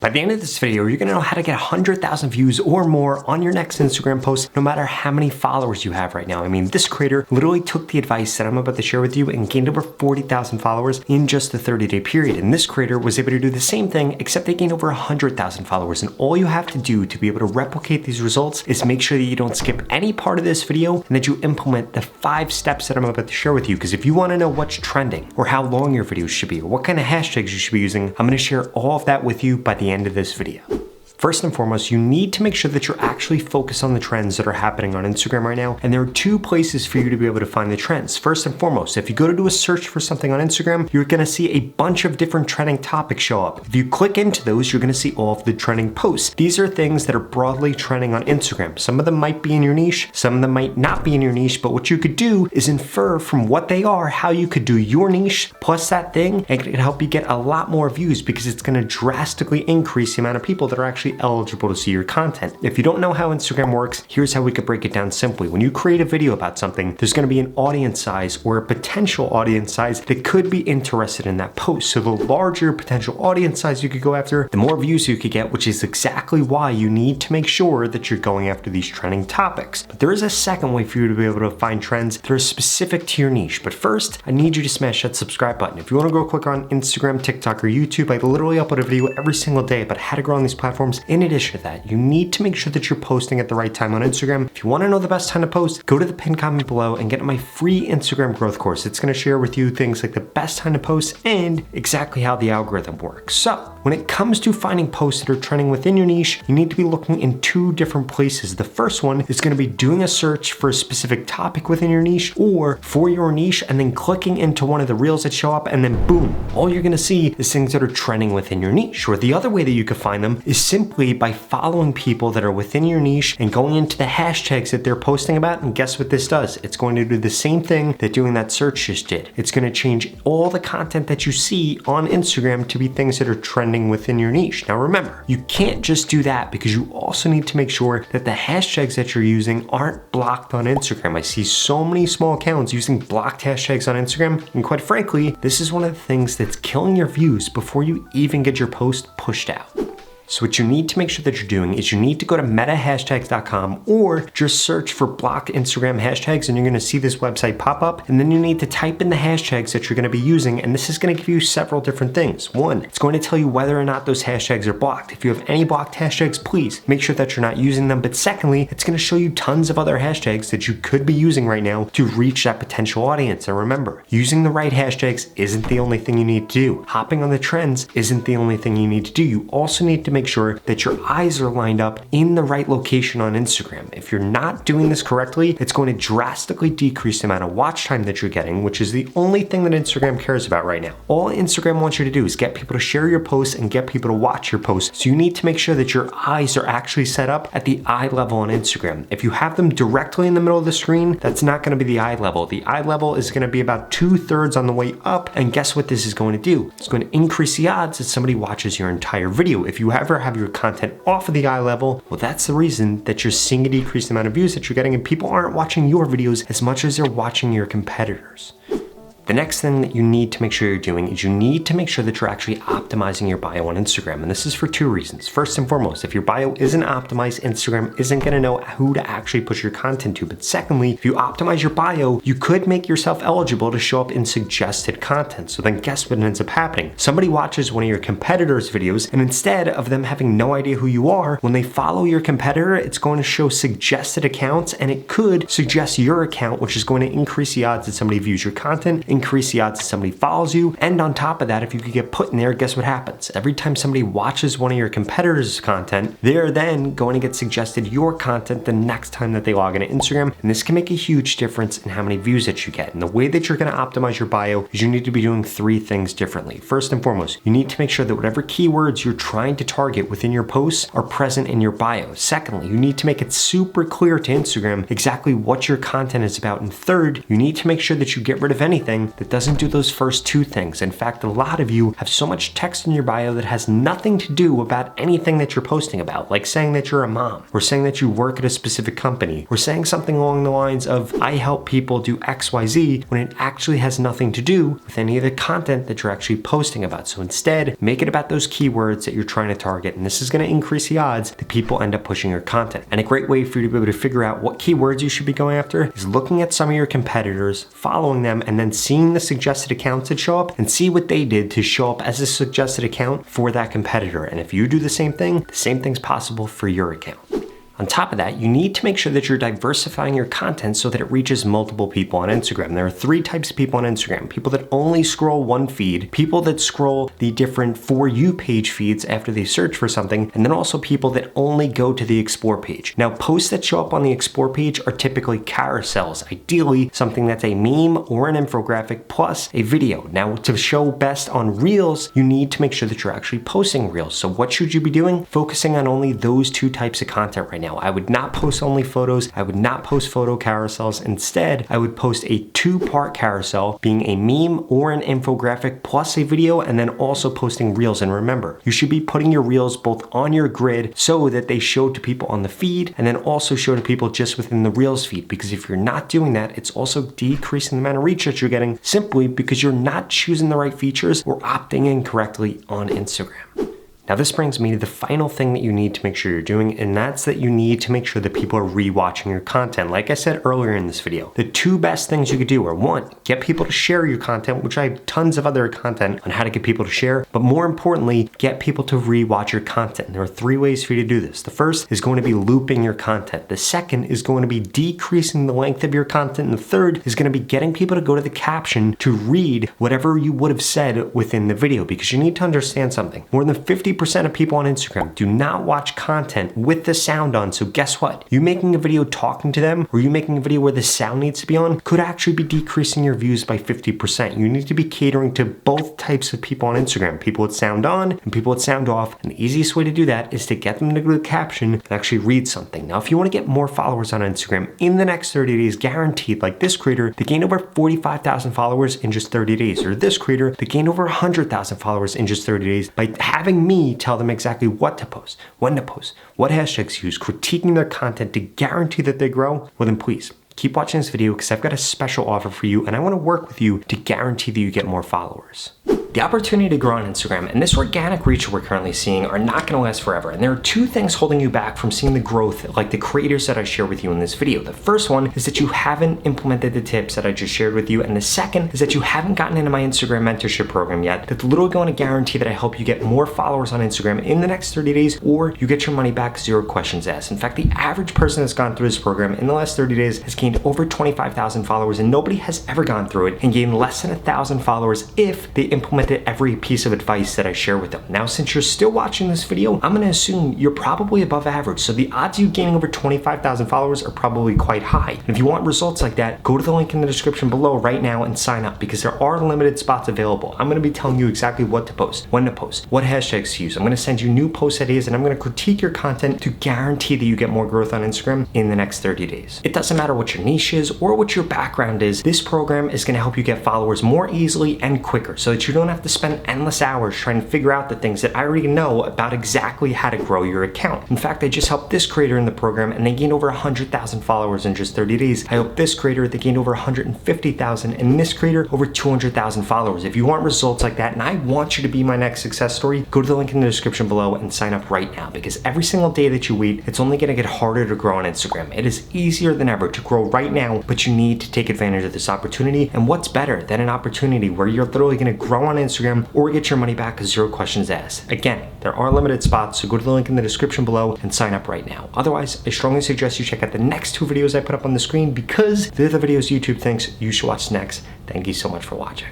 By the end of this video, you're gonna know how to get 100,000 views or more on your next Instagram post, no matter how many followers you have right now. I mean, this creator literally took the advice that I'm about to share with you and gained over 40,000 followers in just a 30-day period. And this creator was able to do the same thing, except they gained over 100,000 followers. And all you have to do to be able to replicate these results is make sure that you don't skip any part of this video and that you implement the 5 steps that I'm about to share with you. Because if you wanna know what's trending or how long your videos should be or what kind of hashtags you should be using, I'm gonna share all of that with you by the end of this video. First and foremost, you need to make sure that you're actually focused on the trends that are happening on Instagram right now. And there are 2 places for you to be able to find the trends. First and foremost, if you go to do a search for something on Instagram, you're gonna see a bunch of different trending topics show up. If you click into those, you're gonna see all of the trending posts. These are things that are broadly trending on Instagram. Some of them might be in your niche, some of them might not be in your niche, but what you could do is infer from what they are, how you could do your niche plus that thing, and it can help you get a lot more views because it's gonna drastically increase the amount of people that are actually eligible to see your content. If you don't know how Instagram works, here's how we could break it down simply. When you create a video about something, there's going to be an audience size or a potential audience size that could be interested in that post. So the larger potential audience size you could go after, the more views you could get, which is exactly why you need to make sure that you're going after these trending topics. But there is a second way for you to be able to find trends that are specific to your niche. But first, I need you to smash that subscribe button. If you want to go click on Instagram, TikTok, or YouTube, I literally upload a video every single day about how to grow on these platforms. In addition to that, you need to make sure that you're posting at the right time on Instagram. If you want to know the best time to post, go to the pinned comment below and get my free Instagram growth course. It's going to share with you things like the best time to post and exactly how the algorithm works. So when it comes to finding posts that are trending within your niche, you need to be looking in 2 different places. The first one is going to be doing a search for a specific topic within your niche or for your niche and then clicking into one of the reels that show up and then boom, all you're going to see is things that are trending within your niche. Or the other way that you could find them is simply by following people that are within your niche and going into the hashtags that they're posting about. And guess what this does? It's going to do the same thing that doing that search just did. It's going to change all the content that you see on Instagram to be things that are trending within your niche. Now remember, you can't just do that because you also need to make sure that the hashtags that you're using aren't blocked on Instagram. I see so many small accounts using blocked hashtags on Instagram, and quite frankly, this is one of the things that's killing your views before you even get your post pushed out. So what you need to make sure that you're doing is you need to go to metahashtags.com or just search for blocked Instagram hashtags and you're gonna see this website pop up, and then you need to type in the hashtags that you're gonna be using, and this is gonna give you several different things. One, it's going to tell you whether or not those hashtags are blocked. If you have any blocked hashtags, please make sure that you're not using them. But secondly, it's gonna show you tons of other hashtags that you could be using right now to reach that potential audience. And remember, using the right hashtags isn't the only thing you need to do. Hopping on the trends isn't the only thing you need to do. You also need to make sure that your eyes are lined up in the right location on Instagram. If you're not doing this correctly, it's going to drastically decrease the amount of watch time that you're getting, which is the only thing that Instagram cares about right now. All Instagram wants you to do is get people to share your posts and get people to watch your posts. So you need to make sure that your eyes are actually set up at the eye level on Instagram. If you have them directly in the middle of the screen, that's not going to be the eye level. The eye level is going to be about 2/3 on the way up. And guess what this is going to do? It's going to increase the odds that somebody watches your entire video. If you ever have your content off of the eye level, well, that's the reason that you're seeing a decreased amount of views that you're getting, and people aren't watching your videos as much as they're watching your competitors. The next thing that you need to make sure you're doing is you need to make sure that you're actually optimizing your bio on Instagram. And this is for 2 reasons. First and foremost, if your bio isn't optimized, Instagram isn't gonna know who to actually push your content to. But secondly, if you optimize your bio, you could make yourself eligible to show up in suggested content. So then guess what ends up happening? Somebody watches one of your competitors' videos, and instead of them having no idea who you are, when they follow your competitor, it's going to show suggested accounts, and it could suggest your account, which is going to increase the odds that somebody views your content, increase the odds that somebody follows you. And on top of that, if you could get put in there, guess what happens? Every time somebody watches one of your competitors' content, they're then going to get suggested your content the next time that they log into Instagram. And this can make a huge difference in how many views that you get. And the way that you're going to optimize your bio is you need to be doing 3 things differently. First and foremost, you need to make sure that whatever keywords you're trying to target within your posts are present in your bio. Secondly, you need to make it super clear to Instagram exactly what your content is about. And third, you need to make sure that you get rid of anything Instagram that doesn't do those first two things. In fact, a lot of you have so much text in your bio that has nothing to do about anything that you're posting about, like saying that you're a mom, or saying that you work at a specific company, or saying something along the lines of, I help people do XYZ, when it actually has nothing to do with any of the content that you're actually posting about. So instead, make it about those keywords that you're trying to target, and this is going to increase the odds that people end up pushing your content. And a great way for you to be able to figure out what keywords you should be going after is looking at some of your competitors, following them, and then seeing the suggested accounts that show up and see what they did to show up as a suggested account for that competitor. And if you do the same thing's possible for your account. On top of that, you need to make sure that you're diversifying your content so that it reaches multiple people on Instagram. There are three types of people on Instagram: people that only scroll one feed, people that scroll the different For You page feeds after they search for something, and then also people that only go to the Explore page. Now, posts that show up on the Explore page are typically carousels, ideally something that's a meme or an infographic plus a video. Now, to show best on Reels, you need to make sure that you're actually posting Reels. So what should you be doing? Focusing on only those two types of content right now. I would not post only photos. I would not post photo carousels. Instead, I would post a two-part carousel, being a meme or an infographic plus a video, and then also posting Reels. And remember, you should be putting your Reels both on your grid so that they show to people on the feed, and then also show to people just within the Reels feed. Because if you're not doing that, it's also decreasing the amount of reach that you're getting, simply because you're not choosing the right features or opting in correctly on Instagram. Now this brings me to the final thing that you need to make sure you're doing, and that's that you need to make sure that people are rewatching your content. Like I said earlier in this video, the two best things you could do are, one, get people to share your content, which I have tons of other content on how to get people to share, but more importantly, get people to rewatch your content. There are three ways for you to do this. The first is going to be looping your content. The second is going to be decreasing the length of your content. And the third is going to be getting people to go to the caption to read whatever you would have said within the video, because you need to understand something. More than 50% of people on Instagram do not watch content with the sound on. So guess what? You making a video talking to them, or you making a video where the sound needs to be on, could actually be decreasing your views by 50%. You need to be catering to both types of people on Instagram, people with sound on and people with sound off. And the easiest way to do that is to get them to go to the caption and actually read something. Now, if you want to get more followers on Instagram in the next 30 days, guaranteed, like this creator, they gained over 45,000 followers in just 30 days, or this creator, they gained over 100,000 followers in just 30 days by having me tell them exactly what to post, when to post, what hashtags to use, critiquing their content to guarantee that they grow, well then please keep watching this video, because I've got a special offer for you and I want to work with you to guarantee that you get more followers. The opportunity to grow on Instagram and this organic reach we're currently seeing are not going to last forever. And there are two things holding you back from seeing the growth like the creators that I share with you in this video. The first one is that you haven't implemented the tips that I just shared with you. And the second is that you haven't gotten into my Instagram mentorship program yet. That's literally going to guarantee that I help you get more followers on Instagram in the next 30 days, or you get your money back, 0 questions asked. In fact, the average person that's gone through this program in the last 30 days has gained over 25,000 followers, and nobody has ever gone through it and gained less than 1,000 followers if they implemented every piece of advice that I share with them. Now, since you're still watching this video, I'm going to assume you're probably above average. So the odds of you gaining over 25,000 followers are probably quite high. And if you want results like that, go to the link in the description below right now and sign up, because there are limited spots available. I'm going to be telling you exactly what to post, when to post, what hashtags to use. I'm going to send you new post ideas, and I'm going to critique your content to guarantee that you get more growth on Instagram in the next 30 days. It doesn't matter what your niche is or what your background is. This program is going to help you get followers more easily and quicker, so that you don't have to spend endless hours trying to figure out the things that I already know about exactly how to grow your account. In fact, I just helped this creator in the program and they gained over 100,000 followers in just 30 days. I helped this creator, they gained over 150,000, and this creator over 200,000 followers. If you want results like that and I want you to be my next success story, go to the link in the description below and sign up right now, because every single day that you wait, it's only going to get harder to grow on Instagram. It is easier than ever to grow right now, but you need to take advantage of this opportunity. And what's better than an opportunity where you're literally going to grow on Instagram or get your money back, 0 questions asked? Again, there are limited spots, so go to the link in the description below and sign up right now. Otherwise, I strongly suggest you check out the next 2 videos I put up on the screen, because they're the videos YouTube thinks you should watch next. Thank you so much for watching.